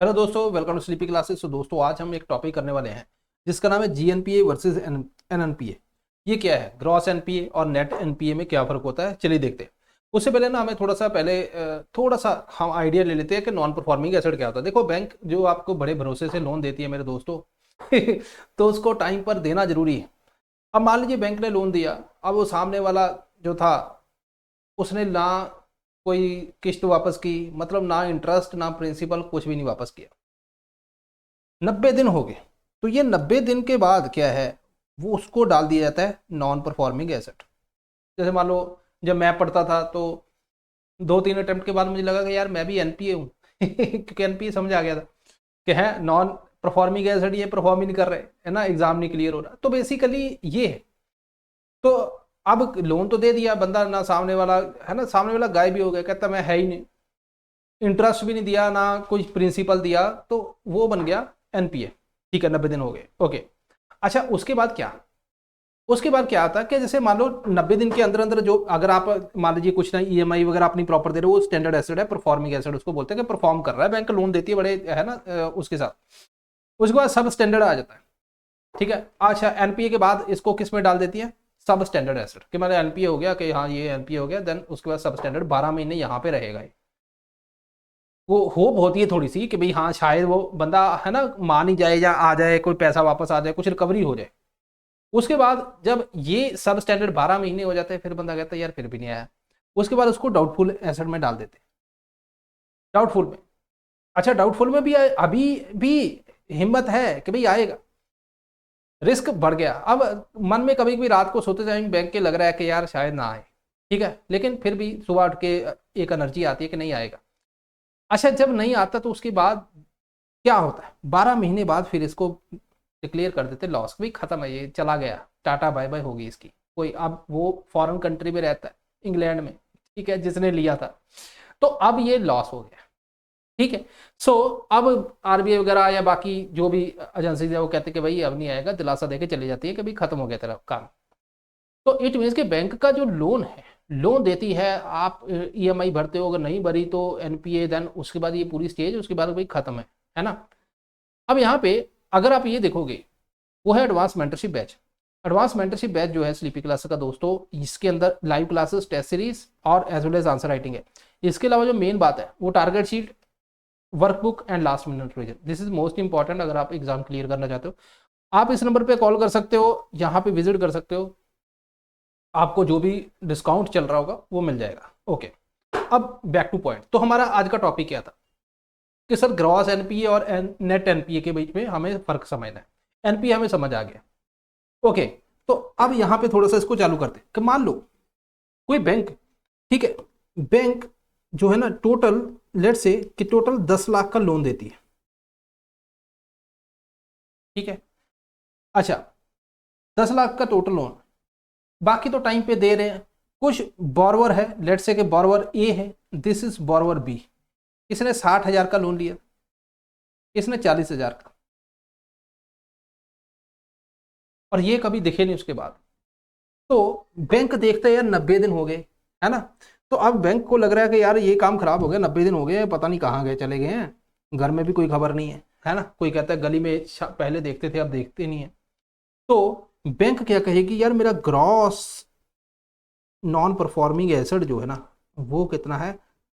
Hello दोस्तों, welcome to sleepy classes. तो दोस्तों आज हम एक टॉपिक करने वाले हैं जिसका नाम है जीएनपीए वर्सेस एनएनपीए। ये क्या है, ग्रॉस एनपीए और नेट एनपीए में क्या फर्क होता है, चलिए देखते हैं। उससे पहले ना हमें थोड़ा सा हम आइडिया ले लेते हैं कि नॉन परफॉर्मिंग एसेट क्या होता है। देखो, बैंक जो आपको बड़े भरोसे से लोन देती है मेरे दोस्तों तो उसको टाइम पर देना जरूरी है। अब मान लीजिए बैंक ने लोन दिया, अब वो सामने वाला जो था उसने ना कोई किस्त वापस की, मतलब ना इंटरेस्ट ना प्रिंसिपल, कुछ भी नहीं वापस किया। 90 दिन हो गए, तो ये 90 दिन के बाद क्या है, वो उसको डाल दिया जाता है नॉन परफॉर्मिंग एसेट। जैसे मान लो, जब मैं पढ़ता था तो 2-3 अटेम्प्ट के बाद मुझे लगा कि यार मैं भी एनपीए हूँ क्योंकि एनपीए समझ आ गया था कि है नॉन परफॉर्मिंग एसेट, ये परफॉर्म ही नहीं कर रहे है ना, एग्जाम नहीं क्लियर हो रहा। तो बेसिकली ये है। तो अब लोन तो दे दिया बंदा, ना सामने वाला है ना, सामने वाला गायब भी हो गया, कहता मैं है ही नहीं, इंटरेस्ट भी नहीं दिया ना कुछ प्रिंसिपल दिया, तो वो बन गया एनपीए। ठीक है, 90 दिन हो गए, ओके। अच्छा, उसके बाद क्या आता है कि जैसे मान लो 90 दिन के अंदर अंदर जो, अगर आप मान लीजिए कुछ ना ईएमआई वगैरह अपनी प्रॉपर दे रहे हो, वो स्टैंडर्ड एसेट है, परफॉर्मिंग एसेट उसको बोलते हैं कि परफॉर्म कर रहा है, बैंक लोन देती है बड़े है ना उसके साथ। उसके बाद सब स्टैंडर्ड आ जाता है। ठीक है, अच्छा एनपीए के बाद इसको किस में डाल देती है, सब स्टैंडर्ड एसेट, कि मतलब एनपीए हो गया कि हाँ ये एनपीए हो गया, देन उसके बाद सब स्टैंडर्ड 12 महीने यहाँ पे रहेगा। वो होप होती है थोड़ी सी कि भाई हाँ शायद वो बंदा है ना मान ही जाए या आ जाए, कोई पैसा वापस आ जाए, कुछ रिकवरी हो जाए। उसके बाद जब ये सब स्टैंडर्ड 12 महीने हो जाते हैं, फिर बंदा कहता है यार फिर भी नहीं आया। उसके बाद उसको डाउटफुल एसेट में डाल देते हैं। डाउटफुल में, अच्छा डाउटफुल में भी अभी भी हिम्मत है कि भाई आएगा, रिस्क बढ़ गया। अब मन में कभी कभी रात को सोते टाइम बैंक के लग रहा है कि यार शायद ना आए, ठीक है, लेकिन फिर भी सुबह उठ के एक एनर्जी आती है कि नहीं आएगा। अच्छा, जब नहीं आता तो उसके बाद क्या होता है, 12 महीने बाद फिर इसको डिक्लेयर कर देते लॉस, भाई खत्म है, ये चला गया, टाटा बाय बाय होगी इसकी। कोई अब वो फॉरेन कंट्री में रहता है, इंग्लैंड में, ठीक है, जिसने लिया था, तो अब ये लॉस हो गया। ठीक है। सो अब आरबीआई वगैरह या बाकी जो भी एजेंसीज है वो कहते हैं कि भाई अब नहीं आएगा, दिलासा देके चली जाती है कि भाई खत्म हो गया तेरा काम। तो इट मीन्स कि बैंक का जो लोन है, लोन देती है, आप ईएमआई भरते हो, अगर नहीं भरी तो एनपीए, देन उसके बाद ये पूरी स्टेज, उसके बाद भाई खत्म है ना। अब यहाँ पे अगर आप ये देखोगे, वो है advance mentorship batch. Advance mentorship batch जो है स्लीपी क्लासेस का दोस्तों, इसके अंदर लाइव क्लासेस, टेस्ट सीरीज और as well as answer writing है। इसके अलावा जो मेन बात है वो target sheet, workbook and last minute revision. This is most important अगर आप एग्जाम क्लियर करना चाहते हो। आप इस नंबर पे कॉल कर सकते हो, यहाँ पे विजिट कर सकते हो, आपको जो भी डिस्काउंट चल रहा होगा वो मिल जाएगा। ओके, अब बैक टू पॉइंट। तो हमारा आज का टॉपिक क्या था कि सर ग्रॉस एनपीए और नेट एनपीए के बीच में हमें फर्क समझना है। एनपीए हमें समझ आ गया, ओके। तो अब यहाँ पे थोड़ा सा इसको चालू करते हैं कि मान लो कोई बैंक, ठीक है, बैंक जो है ना टोटल, लेट से कि टोटल 10 लाख का लोन देती है, ठीक है। अच्छा, 10 लाख का टोटल लोन, बाकी तो टाइम पे दे रहे हैं। कुछ बॉर्वर है, लेट से कि बॉर्वर ए है, दिस इज बॉर्वर बी, इसने 60,000 का लोन लिया, इसने 40,000 का, और ये कभी दिखे नहीं उसके बाद। तो बैंक देखते हैं यार 90 दिन हो गए, है ना। तो अब बैंक को लग रहा है कि यार ये काम खराब हो गया, 90 दिन हो गए, पता नहीं कहाँ गए, चले गए हैं, घर में भी कोई खबर नहीं है ना। कोई कहता है गली में पहले देखते थे अब देखते नहीं है। तो बैंक क्या कहेगी, यार मेरा ग्रॉस नॉन परफॉर्मिंग एसेट जो है ना, वो कितना है,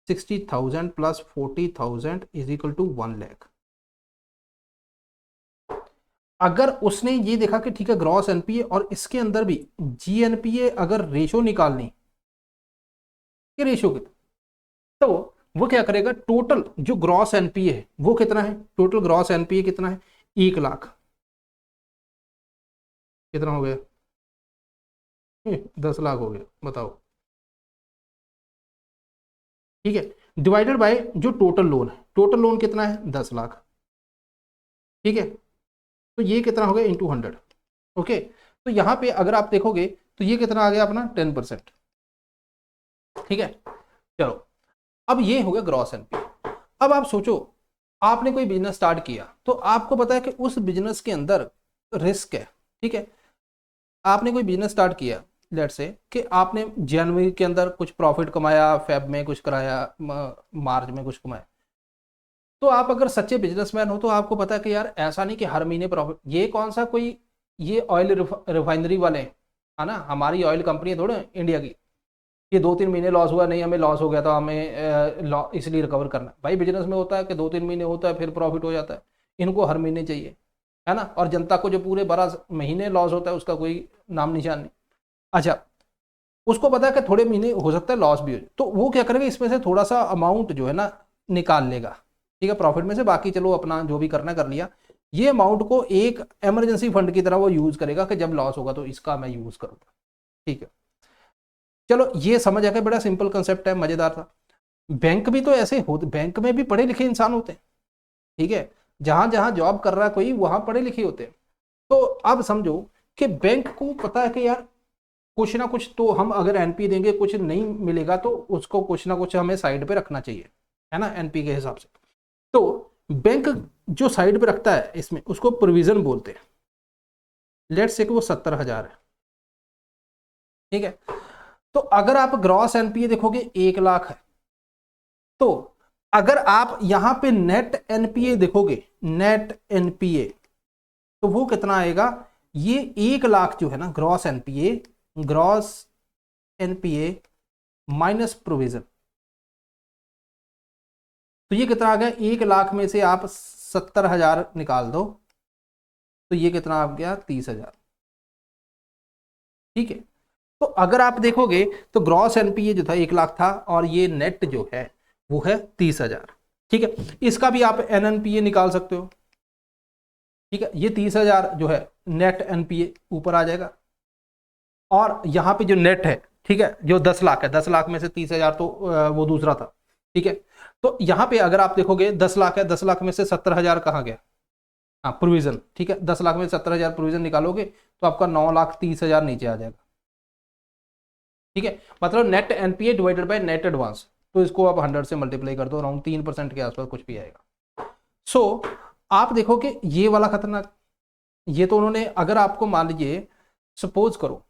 60,000 plus 40,000 is equal to 1 lakh. अगर उसने ये देखा कि ठीक है ग्रॉस एनपीए और इसके अंदर भी जीएनपीए, अगर रेशो निकालनी, ये रेशो कितना, तो वो क्या करेगा, टोटल जो ग्रॉस एनपीए है वो कितना है, टोटल ग्रॉस एनपीए कितना है, 1 लाख, कितना हो गया 10 लाख हो गया, बताओ। ठीक है, डिवाइडेड बाय जो टोटल लोन है, टोटल लोन कितना है 10 लाख, ठीक है। तो ये कितना हो गया इंटू 100, ओके। तो यहाँ पे अगर आप देखोगे तो ये कितना आ गया अपना 10%, ठीक है। चलो, अब ये हो गया ग्रॉस एनपीए। अब आप सोचो, आपने कोई बिजनेस स्टार्ट किया, तो आपको पता है कि उस बिजनेस के अंदर रिस्क है, ठीक है। आपने कोई बिजनेस स्टार्ट किया, लेट से कि आपने जनवरी के अंदर कुछ प्रॉफिट कमाया, फेब में कुछ कराया, मार्च में कुछ कमाया, तो आप अगर सच्चे बिजनेसमैन हो तो आपको पता है कि यार ऐसा नहीं कि हर महीने प्रॉफिट, ये कौन सा कोई ये ऑयल रिफाइनरी वाले हैं, है ना, हमारी ऑयल कंपनी है थोड़े इंडिया की, ये 2-3 महीने लॉस हुआ, नहीं हमें लॉस हो गया तो हमें इसलिए रिकवर करना। भाई बिजनेस में होता है कि 2-3 महीने होता है फिर प्रॉफिट हो जाता है, इनको हर महीने चाहिए, है ना। और जनता को जो पूरे 12 महीने लॉस होता है उसका कोई नाम निशान नहीं। अच्छा, उसको पता है कि थोड़े महीने हो सकता है लॉस भी हो जाए, तो वो क्या करेगा, इसमें से थोड़ा सा अमाउंट जो है ना निकाल लेगा, ठीक है, प्रॉफिट में से, बाकी चलो अपना जो भी करना कर लिया। ये अमाउंट को एक इमरजेंसी फंड की तरह वो यूज करेगा कि जब लॉस होगा तो इसका मैं यूज करूंगा, ठीक है। चलो ये समझ आ गया, बड़ा सिंपल कंसेप्ट है, मजेदार था। बैंक भी तो ऐसे होते, बैंक में भी पढ़े लिखे इंसान होते हैं, ठीक है, जहां जहां जॉब कर रहा है कोई वहां पढ़े लिखे होते हैं। तो अब समझो कि बैंक को पता है कि यार कुछ ना कुछ तो हम अगर एनपी देंगे कुछ नहीं मिलेगा तो उसको कुछ ना कुछ हमें साइड पे रखना चाहिए, है ना, एनपी के हिसाब से। तो बैंक जो साइड पे रखता है इसमें उसको प्रोविजन बोलते हैं। लेट्स से कि वो 70,000 है, ठीक है। तो अगर आप ग्रॉस एनपीए देखोगे 1 लाख है, तो अगर आप यहां पे नेट एनपीए देखोगे, नेट एनपीए, तो वो कितना आएगा, ये 1 लाख जो है ना gross NPA, gross NPA minus provision, तो ये कितना आ गया, 1 लाख में से आप 70,000 निकाल दो तो ये कितना आ गया, 30,000, ठीक है। तो अगर आप देखोगे तो ग्रॉस एनपीए जो था 1 लाख था और ये नेट जो है वो है 30,000, ठीक है। इसका भी आप एनएनपीए निकाल सकते हो, ठीक है। ये 30,000 जो है नेट एनपीए ऊपर आ जाएगा, और यहाँ पे जो नेट है, ठीक है, जो 10 लाख है, 10 लाख में से 30,000 तो वो दूसरा था, ठीक है। तो यहाँ पे अगर आप देखोगे 10 लाख है, 10 लाख में से 70,000 कहाँ गया, हाँ प्रोविजन, ठीक है, 10 लाख में 70,000 प्रोविजन निकालोगे तो आपका 9,30,000 नीचे आ जाएगा, ठीक है। मतलब net NPA divided by net advance, तो इसको आप 100 से मल्टीप्लाई कर दो, अराउंड 3% के आसपास कुछ भी आएगा। सो आप देखो कि ये वाला खतरनाक, ये तो उन्होंने, अगर आपको मान लीजिए सपोज करो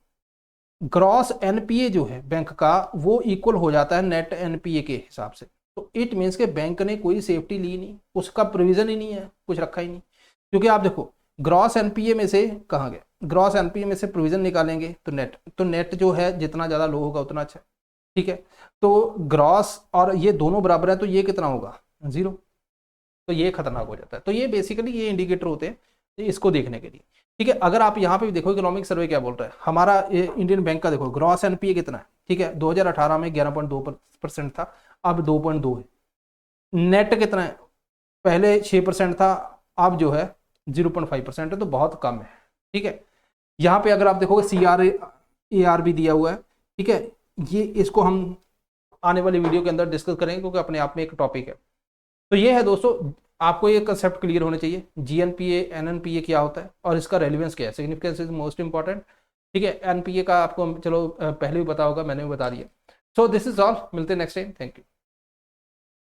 ग्रॉस एनपीए जो है बैंक का वो इक्वल हो जाता है नेट एनपीए के हिसाब से, तो इट मीन्स के बैंक ने कोई सेफ्टी ली नहीं, उसका प्रोविजन ही नहीं है, कुछ रखा ही नहीं। क्योंकि आप देखो ग्रॉस एनपीए में से कहाँ गया, ग्रॉस एनपीए में से प्रोविजन निकालेंगे तो नेट जो है जितना ज़्यादा लो होगा उतना अच्छा, ठीक है। तो ग्रॉस और ये दोनों बराबर है तो ये कितना होगा, 0, तो ये खतरनाक हो जाता है। तो ये बेसिकली ये इंडिकेटर होते हैं इसको देखने के लिए, ठीक है। अगर आप यहाँ पे भी देखो इकोनॉमिक सर्वे क्या बोल रहा है, हमारा इंडियन बैंक का देखो ग्रॉस एनपीए कितना है, ठीक है, 2018 में 11.2% था, अब 2.2 है। नेट कितना है, पहले 6% था, अब जो है 0.5% है, तो बहुत कम है, ठीक है। यहाँ पे अगर आप देखोगे CRAR भी दिया हुआ है, ठीक है, ये इसको हम आने वाली वीडियो के अंदर डिस्कस करेंगे क्योंकि अपने आप में एक टॉपिक है। तो ये है दोस्तों, आपको ये कंसेप्ट क्लियर होने चाहिए, जीएनपीए एनएनपीए क्या होता है और इसका रेलिवेंस क्या है, सिग्निफिकेंस इज मोस्ट इंपॉर्टेंट, ठीक है। एनपीए का आपको चलो पहले भी पता होगा, मैंने भी बता दिया। सो दिस इज ऑल, मिलते हैं नेक्स्ट टाइम, थैंक यू।